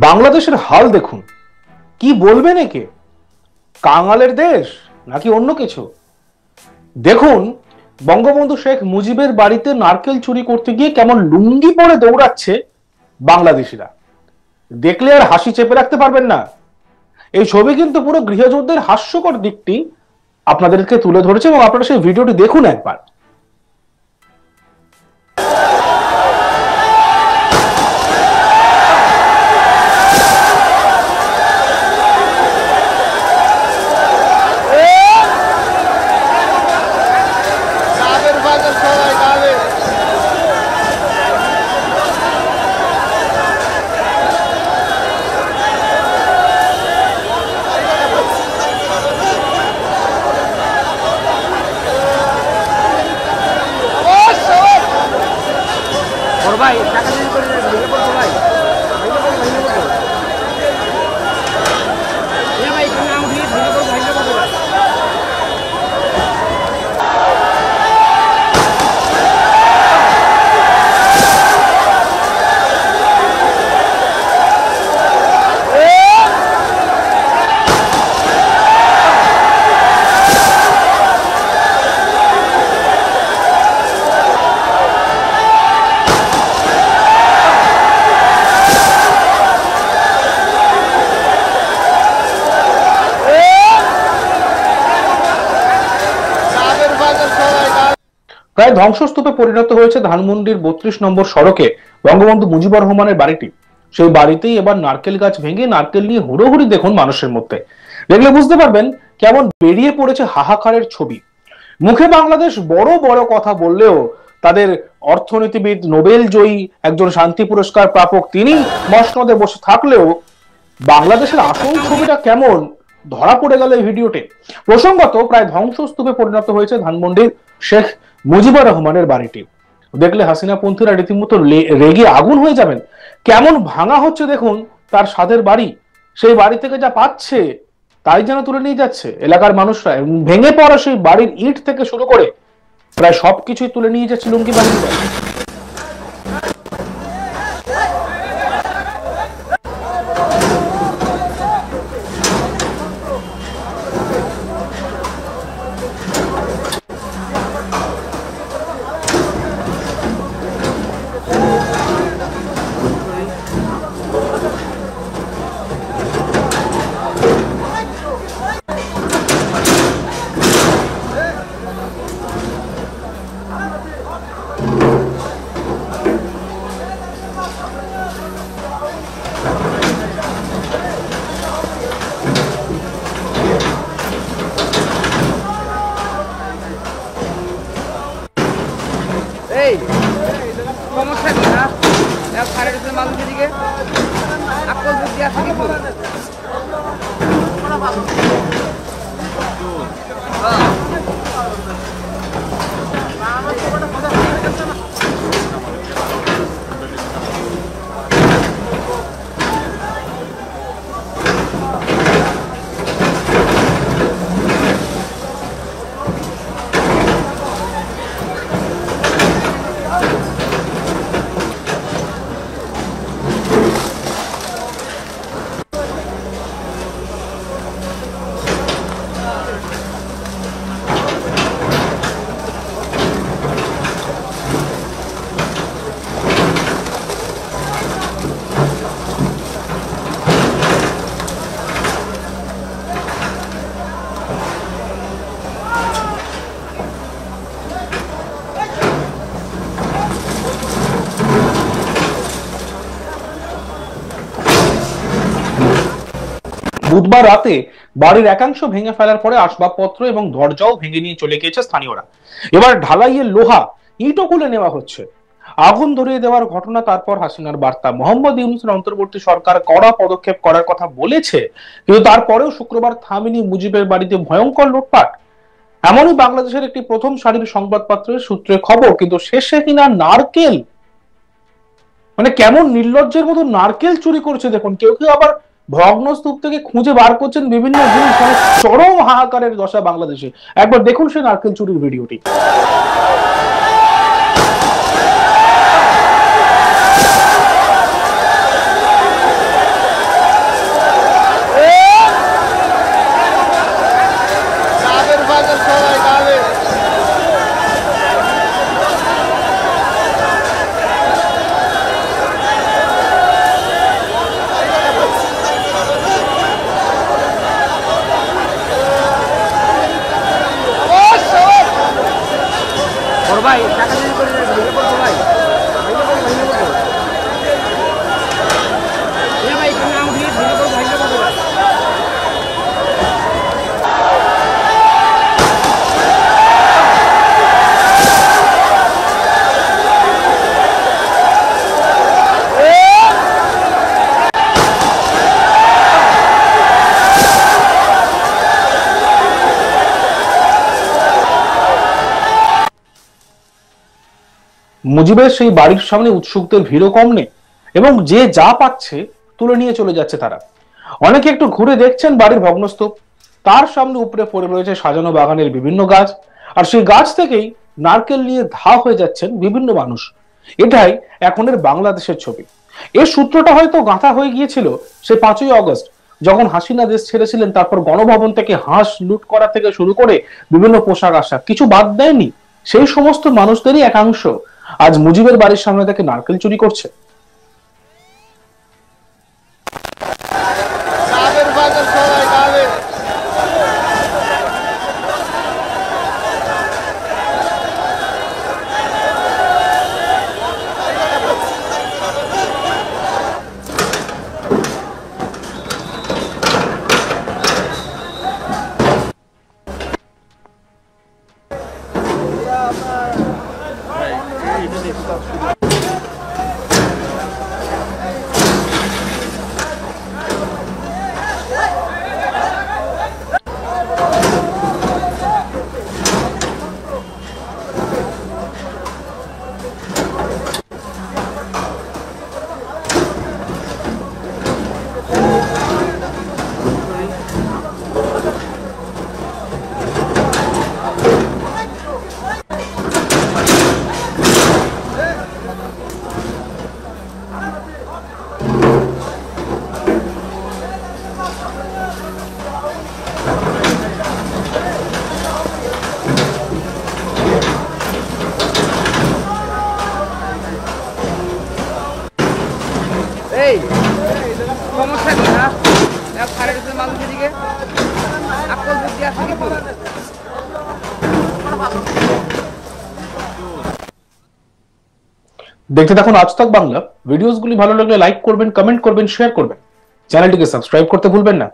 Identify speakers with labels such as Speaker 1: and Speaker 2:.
Speaker 1: বাংলাদেশের হাল দেখুন, কি বলবেন একে? কাঙালের দেশ নাকি অন্য কিছু? দেখুন, বঙ্গবন্ধু শেখ মুজিবের বাড়িতে নারকেল চুরি করতে গিয়ে কেমন লুঙ্গি পরে দৌড়াচ্ছে বাংলাদেশিরা। দেখলে আর হাসি চেপে রাখতে পারবেন না। এই ছবি কিন্তু পুরো গৃহযুদ্ধের হাস্যকর দিকটি আপনাদেরকে তুলে ধরেছে এবং আপনারা সেই ভিডিওটি দেখুন একবার।
Speaker 2: ভাই টাকা দিন করে ভেঙে পড়বো ভাই ভাই নাম দিয়ে ভেঙে পড়বো ভাই।
Speaker 1: প্রায় ধ্বংসস্তূপে পরিণত হয়েছে ধানমন্ডির ৩২ নম্বর সড়কে বঙ্গবন্ধু মুজিবুর রহমানের বাড়িটি। সেই বাড়িতেই এবার নারকেল গাছ ভেঙে নারকেল নিয়ে হুড়োহুড়ি দেখুন মানুষের মধ্যে। দেখলে বুঝতে পারবেন কেমন বেরিয়ে পড়েছে হাহাকারের ছবি। মুখে বাংলাদেশ বড় বড় কথা বললেও তাদের অর্থনীতিবিদ, নোবেল জয়ী একজন শান্তি পুরস্কার প্রাপক তিনি মসনদে বসে থাকলেও বাংলাদেশের আসল ছবিটা কেমন ধরা পড়ে গেল এই ভিডিওতে। প্রসঙ্গত, প্রায় ধ্বংসস্তূপে পরিণত হয়েছে ধানমন্ডির শেখ মুজিবুর রহমানের বাড়িটি। দেখলে হাসিনা পন্থীরা রীতিমতো রেগে আগুন হয়ে যাবেন। কেমন ভাঙা হচ্ছে দেখুন তার স্বাদের বাড়ি। সেই বাড়ি থেকে যা পাচ্ছে তাই যেন তুলে নিয়ে যাচ্ছে এলাকার মানুষরা। ভেঙে পড়া সেই বাড়ির ইট থেকে শুরু করে প্রায় সবকিছুই তুলে নিয়ে যাচ্ছে লুঙ্গি বাহিনীরা।
Speaker 2: এই সমস্যা কি না সাড়ে মানুষের দিকে আকল বুদ্ধি আছে কিছু
Speaker 1: বুধবার রাতে বাড়ির একাংশ ভেঙে ফেলার পরে আসবাবপত্র এবং দরজাও ভেঙে নিয়ে চলে গিয়েছে স্থানীয়রা। এবার ঢালাইয়ের লোহা ইটও খুলে নেওয়া হচ্ছে। আগুন ধরিয়ে দেওয়ার ঘটনা। তারপর হাসিনার বার্তা, মোহাম্মদ ইউনূসের অন্তর্বর্তী সরকার কড়া পদক্ষেপ করার কথা বলেছে, কিন্তু তারপরেও শুক্রবার থামেনি মুজিবের বাড়িতে ভয়ঙ্কর লুটপাট। এমনই বাংলাদেশের একটি প্রথম সারির সংবাদপত্রের সূত্রে খবর, কিন্তু শেষে কিনা নারকেল, মানে কেমন নির্লজ্জের মতো নারকেল চুরি করছে দেখুন। কেউ কেউ আবার ভগ্নস্তূপ থেকে খুঁজে বার করছেন বিভিন্ন জিনিস। মানে চরম হাহাকারের দশা বাংলাদেশে। একবার দেখুন সেই নারকেল চুরির ভিডিওটি। মুজিবের সেই বাড়ির সামনে উৎসুকদের ভিড়ও কম নেই এবং যে যা পাচ্ছে তুলে নিয়ে চলে যাচ্ছে তারা। অনেকে একটু ঘুরে দেখছেন বাড়ির ভগ্নস্তূপ, তার সামনে উপরে পড়ে রয়েছে সাজানো বাগানের বিভিন্ন গাছ, আর সেই গাছ থেকেই নারকেল নিয়ে ধা হয়ে যাচ্ছেন বিভিন্ন মানুষ। এটাই এখনের বাংলাদেশের ছবি। এর সূত্রটা হয়তো গাঁথা হয়ে গিয়েছিল সে 5ই অগস্ট, যখন হাসিনা দেশ ছেড়েছিলেন। তারপর গণভবন থেকে হাঁস লুট করা থেকে শুরু করে বিভিন্ন পোশাক আশাক কিছু বাদ দেয়নি। সেই সমস্ত মানুষদেরই একাংশ আজ মুজিবের বাড়ির সামনে থেকে নারকেল চুরি করছে।
Speaker 2: এই সমস্যা কি না? সাড়ে দেশের মানুষ এদিকে আকল বুদ্ধি আছে কিন্তু।
Speaker 1: দেখতে থাকুন আজ তাক বাংলা। ভিডিওসগুলি ভালো লাগলে লাইক করবেন, কমেন্ট করবেন, শেয়ার করবেন। চ্যানেলটিকে সাবস্ক্রাইব করতে ভুলবেন না।